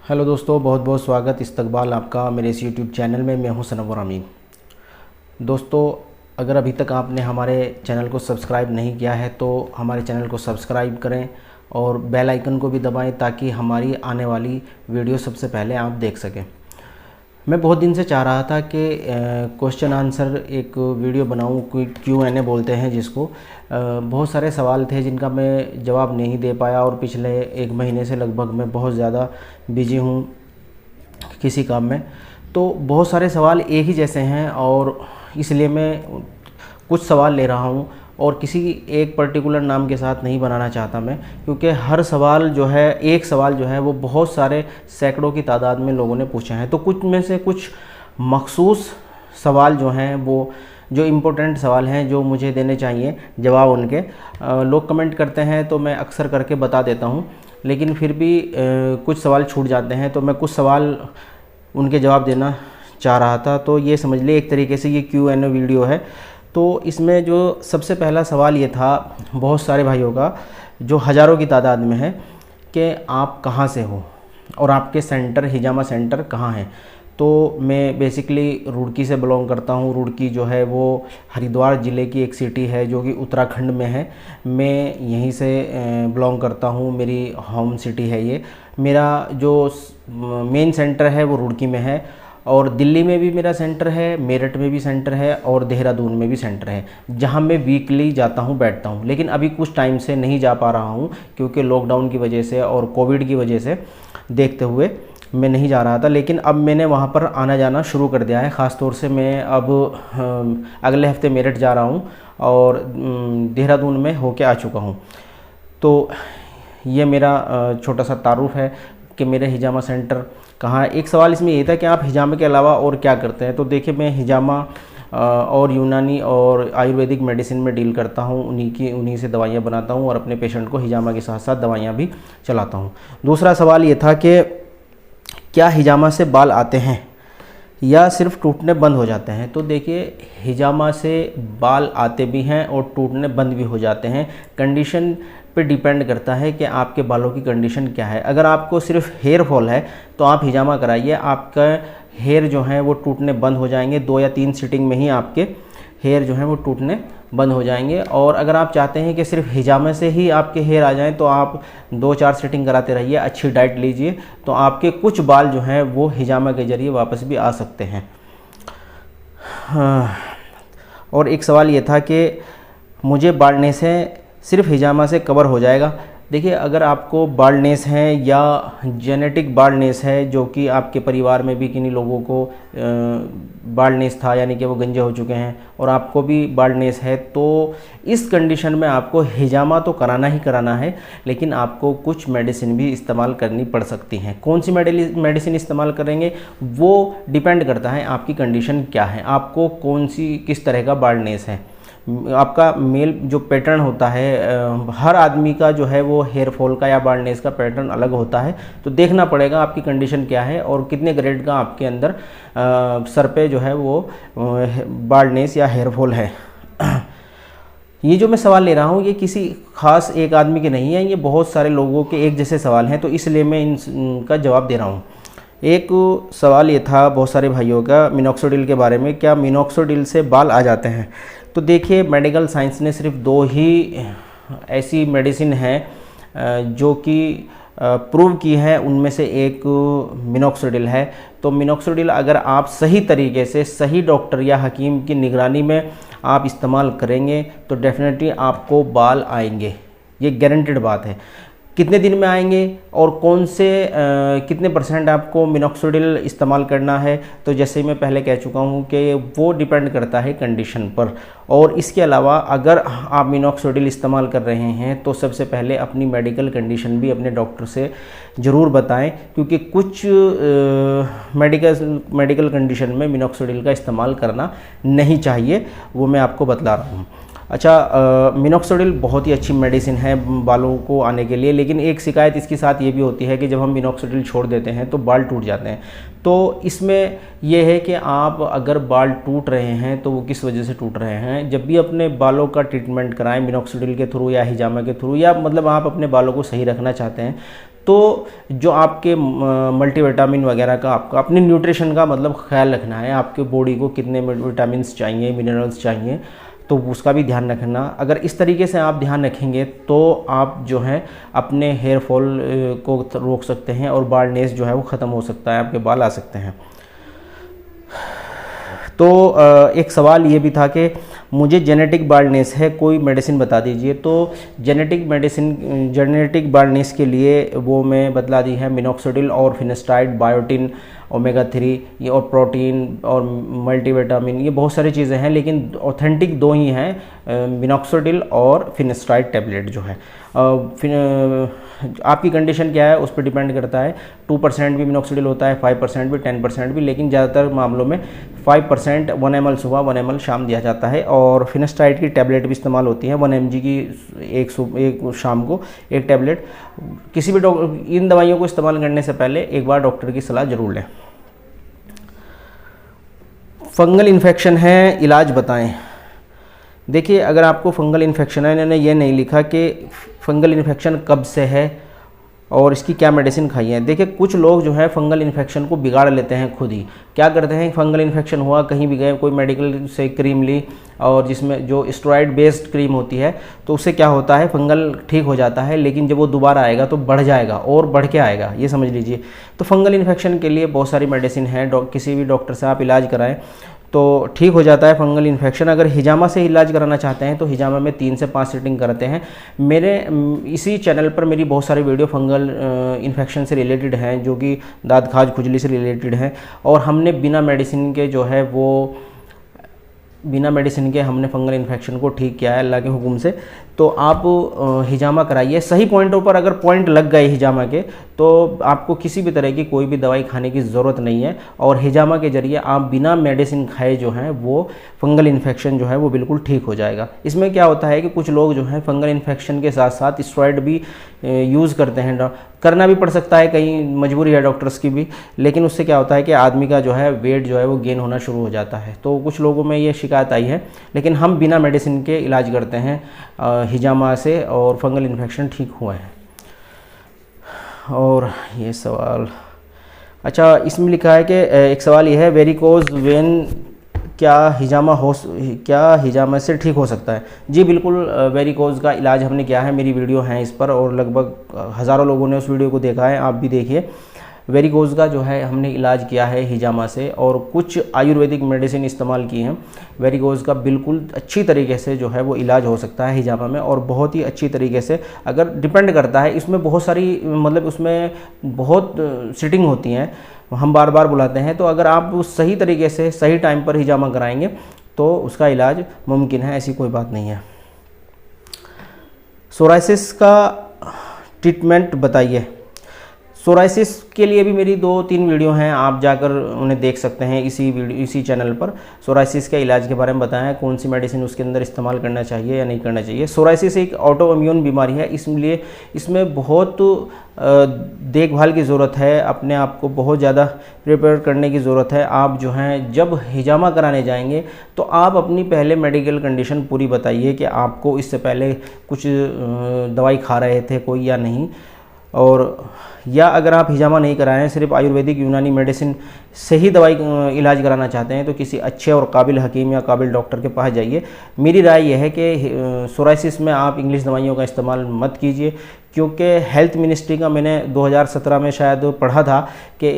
Hello दोस्तों, बहुत बहुत स्वागत इस्तकबाल आपका मेरे इस यूट्यूब चैनल में। मैं हूं सनव्वर अमीन। दोस्तों, अगर अभी तक आपने हमारे चैनल को सब्सक्राइब नहीं किया है तो हमारे चैनल को सब्सक्राइब करें और बेल आइकन को भी दबाएं ताकि हमारी आने वाली वीडियो सबसे पहले आप देख सकें। मैं बहुत दिन से चाह रहा था कि क्वेश्चन आंसर एक वीडियो बनाऊं, Q&A बोलते हैं जिसको। बहुत सारे सवाल थे जिनका मैं जवाब नहीं दे पाया और पिछले एक महीने से लगभग मैं बहुत ज़्यादा बिजी हूं किसी काम में। तो बहुत सारे सवाल एक ही जैसे हैं और इसलिए मैं कुछ सवाल ले रहा हूं और किसी एक पर्टिकुलर नाम के साथ नहीं बनाना चाहता मैं, क्योंकि हर सवाल जो है, एक सवाल जो है वो बहुत सारे सैकड़ों की तादाद में लोगों ने पूछे हैं। तो कुछ में से कुछ मखसूस सवाल जो हैं, वो जो इम्पोर्टेंट सवाल हैं जो मुझे देने चाहिए जवाब उनके, लोग कमेंट करते हैं तो मैं अक्सर करके बता देता हूं, लेकिन फिर भी कुछ सवाल छूट जाते हैं। तो मैं कुछ सवाल उनके जवाब देना चाह रहा था। तो ये समझ लिए एक तरीके से ये Q&A वीडियो है। तो इसमें जो सबसे पहला सवाल ये था बहुत सारे भाइयों का, जो हज़ारों की तादाद में है, कि आप कहाँ से हो और आपके सेंटर, हिजामा सेंटर कहाँ है। तो मैं बेसिकली रुड़की से बिलोंग करता हूँ। रुड़की जो है वो हरिद्वार ज़िले की एक सिटी है जो कि उत्तराखंड में है। मैं यहीं से बिलोंग करता हूँ, मेरी होम सिटी है ये। मेरा जो मेन सेंटर है वो रुड़की में है और दिल्ली में भी मेरा सेंटर है, मेरठ में भी सेंटर है और देहरादून में भी सेंटर है, जहां मैं वीकली जाता हूं, बैठता हूं। लेकिन अभी कुछ टाइम से नहीं जा पा रहा हूं क्योंकि लॉकडाउन की वजह से और कोविड की वजह से देखते हुए मैं नहीं जा रहा था। लेकिन अब मैंने वहां पर आना जाना शुरू कर दिया है। ख़ास तौर से मैं अब अगले हफ्ते मेरठ जा रहा हूं और देहरादून में होके आ चुका हूं। तो ये मेरा छोटा सा तारुफ है कि मेरे हिजामा सेंटर कहाँ है। एक सवाल इसमें ये था कि आप हिजामा के अलावा और क्या करते हैं। तो देखिए, मैं हिजामा और यूनानी और आयुर्वेदिक मेडिसिन में डील करता हूँ, उन्हीं से दवाइयाँ बनाता हूँ और अपने पेशेंट को हिजामा के साथ साथ दवाइयाँ भी चलाता हूँ। दूसरा सवाल ये था कि क्या हिजामा से बाल आते हैं या सिर्फ टूटने बंद हो जाते हैं। तो देखिए, हिजामा से बाल आते भी हैं और टूटने बंद भी हो जाते हैं। कंडीशन पे डिपेंड करता है कि आपके बालों की कंडीशन क्या है। अगर आपको सिर्फ हेयर फॉल है तो आप हिजामा कराइए, आपका हेयर जो है वो टूटने बंद हो जाएंगे। 2 या 3 सीटिंग में ही आपके हेयर जो है वो टूटने बंद हो जाएंगे। और अगर आप चाहते हैं कि सिर्फ हिजामा से ही आपके हेयर आ जाएं तो आप 2-4 सीटिंग कराते रहिए, अच्छी डाइट लीजिए, तो आपके कुछ बाल जो हैं वो हिजामा के ज़रिए वापस भी आ सकते हैं। और एक सवाल ये था कि मुझे बाल्डनेस है, सिर्फ हिजामा से कवर हो जाएगा। देखिए, अगर आपको बाल्डनेस है या जेनेटिक बाल्डनेस है, जो कि आपके परिवार में भी किन्हीं लोगों को बाल्डनेस था, यानी कि वो गंजे हो चुके हैं, और आपको भी बाल्डनेस है, तो इस कंडीशन में आपको हिजामा तो कराना ही कराना है, लेकिन आपको कुछ मेडिसिन भी इस्तेमाल करनी पड़ सकती हैं। कौन सी मेडिसिन इस्तेमाल करेंगे वो डिपेंड करता है आपकी कंडीशन क्या है, आपको किस तरह का बाल्डनेस है। आपका मेल जो पैटर्न होता है, हर आदमी का जो है वो हेयर फॉल का या बाल्डनेस का पैटर्न अलग होता है। तो देखना पड़ेगा आपकी कंडीशन क्या है और कितने ग्रेड का आपके अंदर सर पे जो है वो बाल्डनेस या हेयर फॉल है। ये जो मैं सवाल ले रहा हूँ ये किसी खास एक आदमी के नहीं है, ये बहुत सारे लोगों के एक जैसे सवाल हैं, तो इसलिए मैं इनका जवाब दे रहा हूँ। एक सवाल ये था बहुत सारे भाइयों का मिनॉक्सिडिल के बारे में, क्या मिनॉक्सिडिल से बाल आ जाते हैं। तो देखिए, मेडिकल साइंस ने सिर्फ 2 ही ऐसी मेडिसिन हैं जो कि प्रूव की है, उनमें से एक मिनॉक्सिडिल है। तो मिनॉक्सिडिल अगर आप सही तरीके से, सही डॉक्टर या हकीम की निगरानी में आप इस्तेमाल करेंगे तो डेफिनेटली आपको बाल आएंगे, ये गारंटेड बात है। कितने दिन में आएंगे और कितने % आपको मिनॉक्सिडिल इस्तेमाल करना है, तो जैसे मैं पहले कह चुका हूँ कि वो डिपेंड करता है कंडीशन पर। और इसके अलावा अगर आप मिनॉक्सिडिल इस्तेमाल कर रहे हैं तो सबसे पहले अपनी मेडिकल कंडीशन भी अपने डॉक्टर से ज़रूर बताएं, क्योंकि कुछ मेडिकल कंडीशन में मिनॉक्सिडिल का इस्तेमाल करना नहीं चाहिए, वो मैं आपको बतला रहा हूँ। अच्छा, मिनॉक्सिडिल बहुत ही अच्छी मेडिसिन है बालों को आने के लिए, लेकिन एक शिकायत इसके साथ ये भी होती है कि जब हम मिनॉक्सिडिल छोड़ देते हैं तो बाल टूट जाते हैं। तो इसमें यह है कि आप अगर बाल टूट रहे हैं तो वो किस वजह से टूट रहे हैं। जब भी अपने बालों का ट्रीटमेंट कराएं मिनॉक्सिडिल के थ्रू या हिजामा के थ्रू, या मतलब आप अपने बालों को सही रखना चाहते हैं, तो जो आपके मल्टीविटामिन वगैरह का आपका अपने न्यूट्रिशन का मतलब ख्याल रखना है, आपके बॉडी को कितने विटामिन्स चाहिए, मिनरल्स चाहिए, तो उसका भी ध्यान रखना। अगर इस तरीके से आप ध्यान रखेंगे तो आप जो है अपने हेयर फॉल को रोक सकते हैं और बाल्डनेस जो है वो ख़त्म हो सकता है, आपके बाल आ सकते हैं। तो एक सवाल ये भी था कि मुझे जेनेटिक बाल्डनेस है, कोई मेडिसिन बता दीजिए। तो जेनेटिक बाल्डनेस के लिए वो मैं बतला दी है, मिनॉक्सिडिल और फिनेस्टाइड, बायोटिन, ओमेगा 3 ये और प्रोटीन और मल्टीविटामिन, ये बहुत सारी चीज़ें हैं, लेकिन ऑथेंटिक दो ही हैं, मिनॉक्सिडिल और फिनेस्टाइड टैबलेट जो है। आपकी कंडीशन क्या है उस पर डिपेंड करता है। 2% भी मिनॉक्सिडिल होता है, 5% भी, 10% भी, लेकिन ज़्यादातर मामलों में 5% 1 ml सुबह 1 ml शाम दिया जाता है। और फिनेस्टाइड की टैबलेट भी इस्तेमाल होती है, 1 mg की एक शाम को एक टैबलेट। किसी भी इन दवाइयों को इस्तेमाल करने से पहले एक बार डॉक्टर की सलाह ज़रूर लें। फंगल इन्फेक्शन है, इलाज बताएं। देखिए, अगर आपको फंगल इन्फेक्शन है, इन्होंने ये नहीं लिखा कि फंगल इन्फेक्शन कब से है और इसकी क्या मेडिसिन खाई है। देखिए, कुछ लोग जो है फंगल इन्फेक्शन को बिगाड़ लेते हैं खुद ही। क्या करते हैं, फंगल इन्फेक्शन हुआ, कहीं भी गए, कोई मेडिकल से क्रीम ली और जिसमें जो स्टेरॉइड बेस्ड क्रीम होती है, तो उससे क्या होता है, फंगल ठीक हो जाता है, लेकिन जब वो दोबारा आएगा तो बढ़ जाएगा और बढ़ के आएगा, ये समझ लीजिए। तो फंगल इन्फेक्शन के लिए बहुत सारी मेडिसिन है, किसी भी डॉक्टर से आप इलाज कराएं तो ठीक हो जाता है फंगल इन्फेक्शन। अगर हिजामा से इलाज कराना चाहते हैं तो हिजामा में 3 से 5 सीटिंग करते हैं। मेरे इसी चैनल पर मेरी बहुत सारी वीडियो फंगल इन्फेक्शन से रिलेटेड हैं, जो कि दाँत खाज खुजली से रिलेटेड हैं, और हमने बिना मेडिसिन के जो है वो बिना मेडिसिन के हमने फंगल इन्फेक्शन को ठीक किया है अल्लाह के हुक्म से। तो आप हिजामा कराइए सही पॉइंटों पर। अगर पॉइंट लग गए हिजामा के तो आपको किसी भी तरह की कोई भी दवाई खाने की ज़रूरत नहीं है, और हिजामा के ज़रिए आप बिना मेडिसिन खाए जो है वो फंगल इन्फेक्शन जो है वो बिल्कुल ठीक हो जाएगा। इसमें क्या होता है कि कुछ लोग जो है फंगल इन्फेक्शन के साथ साथ स्टेरॉइड भी यूज़ करते हैं, करना भी पड़ सकता है, कहीं मजबूरी है डॉक्टर्स की भी, लेकिन उससे क्या होता है कि आदमी का जो है वेट जो है वो गेन होना शुरू हो जाता है। तो कुछ लोगों में ये शिकायत आई है, लेकिन हम बिना मेडिसिन के इलाज करते हैं हिजामा से, और फंगल इन्फेक्शन ठीक हुआ है। और ये सवाल, अच्छा, इसमें लिखा है कि एक सवाल ये है, वेरिकोज वेन क्या हिजामा से ठीक हो सकता है? जी बिल्कुल, वेरिकोज का इलाज हमने किया है, मेरी वीडियो है इस पर, और लगभग हज़ारों लोगों ने उस वीडियो को देखा है, आप भी देखिए। वेरिकोज का जो है हमने इलाज किया है हिजामा से, और कुछ आयुर्वेदिक मेडिसिन इस्तेमाल की हैं। वेरिकोज का बिल्कुल अच्छी तरीके से जो है वो इलाज हो सकता है हिजामा में, और बहुत ही अच्छी तरीके से। अगर डिपेंड करता है, इसमें बहुत सारी मतलब उसमें बहुत सिटिंग होती हैं, हम बार बार बुलाते हैं, तो अगर आप सही तरीके से सही टाइम पर हिजामा कराएंगे तो उसका इलाज मुमकिन है, ऐसी कोई बात नहीं है। सोराइसिस का ट्रीटमेंट बताइए। सोराइसिस के लिए भी मेरी 2-3 वीडियो हैं, आप जाकर उन्हें देख सकते हैं इसी चैनल पर। सोराइसिस के इलाज के बारे में बताया है, कौन सी मेडिसिन उसके अंदर इस्तेमाल करना चाहिए या नहीं करना चाहिए। सोराइसिस एक ऑटो इम्यून बीमारी है, इसलिए इसमें बहुत देखभाल की ज़रूरत है, अपने आप को बहुत ज़्यादा प्रिपेयर करने की ज़रूरत है। आप जो हैं जब हिजामा कराने जाएंगे तो आप अपनी पहले मेडिकल कंडीशन पूरी बताइए कि आपको इससे पहले कुछ दवाई खा रहे थे कोई या नहीं, और या अगर आप हिजामा नहीं कराएं, सिर्फ आयुर्वेदिक यूनानी मेडिसिन से ही दवाई इलाज कराना चाहते हैं, तो किसी अच्छे और काबिल हकीम या काबिल डॉक्टर के पास जाइए। मेरी राय यह है कि सोराइसिस में आप इंग्लिश दवाइयों का इस्तेमाल मत कीजिए, क्योंकि हेल्थ मिनिस्ट्री का मैंने 2017 में शायद पढ़ा था कि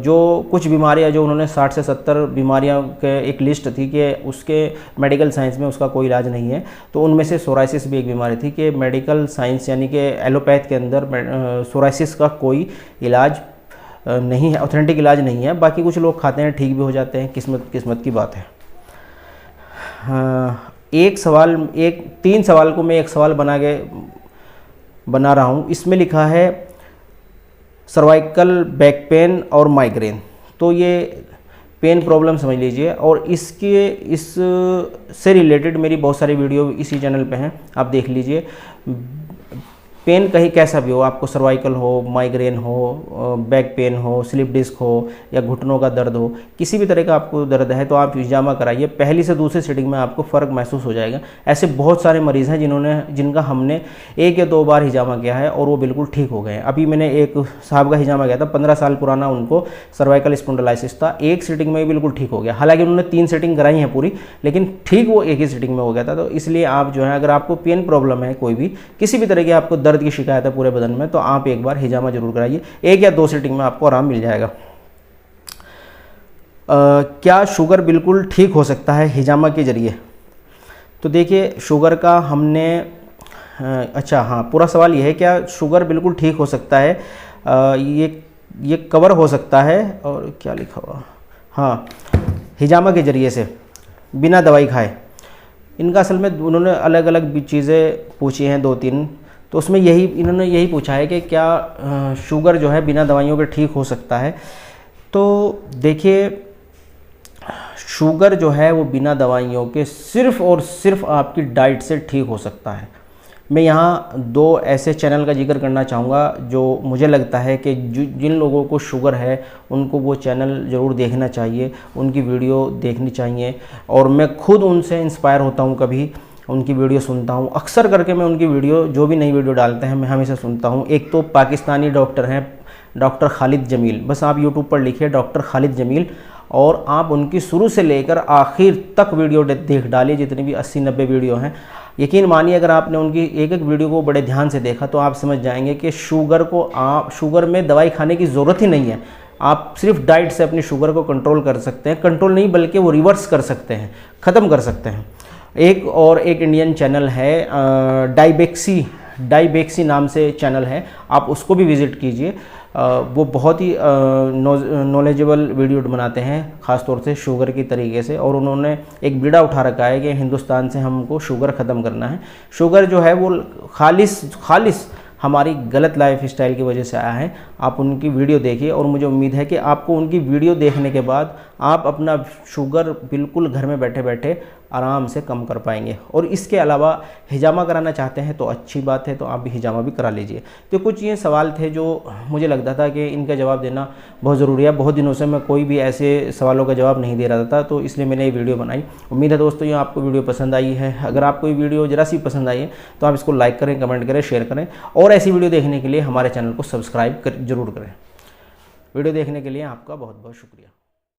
जो कुछ बीमारियां, जो उन्होंने 60 से 70 बीमारियां के एक लिस्ट थी कि उसके मेडिकल साइंस में उसका कोई इलाज नहीं है, तो उनमें से सोराइसिस भी एक बीमारी थी कि मेडिकल साइंस यानी कि एलोपैथ के अंदर सोराइसिस का कोई इलाज नहीं है, ऑथेंटिक इलाज नहीं है। बाकी कुछ लोग खाते हैं, ठीक भी हो जाते हैं, किस्मत की बात है। एक 3 सवाल को मैं एक सवाल बना रहा हूँ। इसमें लिखा है सर्वाइकल बैक पेन और माइग्रेन, तो ये पेन प्रॉब्लम समझ लीजिए, और इससे रिलेटेड मेरी बहुत सारी वीडियो इसी चैनल पे हैं, आप देख लीजिए। पेन कहीं कैसा भी हो, आपको सर्वाइकल हो, माइग्रेन हो, बैक पेन हो, स्लिप डिस्क हो या घुटनों का दर्द हो, किसी भी तरह का आपको दर्द है तो आप हिजामा कराइए, पहली से दूसरी सीटिंग में आपको फ़र्क महसूस हो जाएगा। ऐसे बहुत सारे मरीज़ हैं जिनका हमने 1 या 2 बार हिजामा किया है और वो बिल्कुल ठीक हो गए हैं। अभी मैंने एक साहब का हिजामा किया था, 15 साल पुराना, उनको सर्वाइकल स्पॉन्डिलाइसिस था, एक सीटिंग में बिल्कुल ठीक हो गया। हालांकि उन्होंने 3 सीटिंग कराई हैं पूरी, लेकिन ठीक वो एक ही सीटिंग में हो गया था। तो इसलिए आप जो है, अगर आपको पेन प्रॉब्लम है, कोई भी किसी भी तरह की आपको दर्द की शिकायत है पूरे बदन में, तो आप एक बार हिजामा जरूर कराइए, 1 या 2 सीटिंग में आपको आराम मिल जाएगा। क्या शुगर बिल्कुल ठीक हो सकता है हिजामा के जरिए? तो देखिए, शुगर का हमने अच्छा हाँ, पूरा सवाल ये है, क्या शुगर बिल्कुल ठीक हो सकता है? ये कवर हो सकता है, और क्या लिखा हुआ, हाँ, हिजामा के ज़रिए से बिना दवाई खाए। इनका असल में उन्होंने अलग अलग चीज़ें पूछी हैं 2-3, तो उसमें इन्होंने यही पूछा है कि क्या शुगर जो है बिना दवाइयों के ठीक हो सकता है। तो देखिए, शुगर जो है वो बिना दवाइयों के सिर्फ़ और सिर्फ आपकी डाइट से ठीक हो सकता है। मैं यहाँ 2 ऐसे चैनल का जिक्र करना चाहूँगा जो मुझे लगता है कि जिन लोगों को शुगर है उनको वो चैनल ज़रूर देखना चाहिए, उनकी वीडियो देखनी चाहिए। और मैं खुद उनसे इंस्पायर होता हूँ, कभी उनकी वीडियो सुनता हूँ, अक्सर करके मैं उनकी वीडियो, जो भी नई वीडियो डालते हैं, मैं हमेशा सुनता हूँ। एक तो पाकिस्तानी डॉक्टर हैं, डॉक्टर खालिद जमील, बस आप यूट्यूब पर लिखिए डॉक्टर खालिद जमील, और आप उनकी शुरू से लेकर आखिर तक वीडियो देख डालिए, जितनी भी 80-90 वीडियो हैं। यकीन मानिए, अगर आपने उनकी एक एक वीडियो को बड़े ध्यान से देखा तो आप समझ जाएंगे कि शुगर में दवाई खाने की ज़रूरत ही नहीं है। आप सिर्फ डाइट से अपनी शुगर को कंट्रोल कर सकते हैं, कंट्रोल नहीं बल्कि वो रिवर्स कर सकते हैं, ख़त्म कर सकते हैं। एक इंडियन चैनल है, डाइबेक्सी नाम से चैनल है, आप उसको भी विज़िट कीजिए। वो बहुत ही नॉलेजेबल वीडियो बनाते हैं, ख़ास तौर से शुगर की तरीके से, और उन्होंने एक बीड़ा उठा रखा है कि हिंदुस्तान से हमको शुगर ख़त्म करना है। शुगर जो है वो खालिस हमारी गलत लाइफ स्टाइल की वजह से आया है। आप उनकी वीडियो देखिए, और मुझे उम्मीद है कि आपको उनकी वीडियो देखने के बाद आप अपना शुगर बिल्कुल घर में बैठे बैठे आराम से कम कर पाएंगे। और इसके अलावा हिजामा कराना चाहते हैं तो अच्छी बात है, तो आप भी हिजामा भी करा लीजिए। तो कुछ ये सवाल थे जो मुझे लगता था कि इनका जवाब देना बहुत ज़रूरी है। बहुत दिनों से मैं कोई भी ऐसे सवालों का जवाब नहीं दे रहा था, तो इसलिए मैंने ये वीडियो बनाई। उम्मीद है दोस्तों ये आपको वीडियो पसंद आई है। अगर आपको ये वीडियो ज़रा सी पसंद आई है तो आप इसको लाइक करें, कमेंट करें, शेयर करें, और ऐसी वीडियो देखने के लिए हमारे चैनल को सब्सक्राइब जरूर करें। वीडियो देखने के लिए आपका बहुत बहुत शुक्रिया।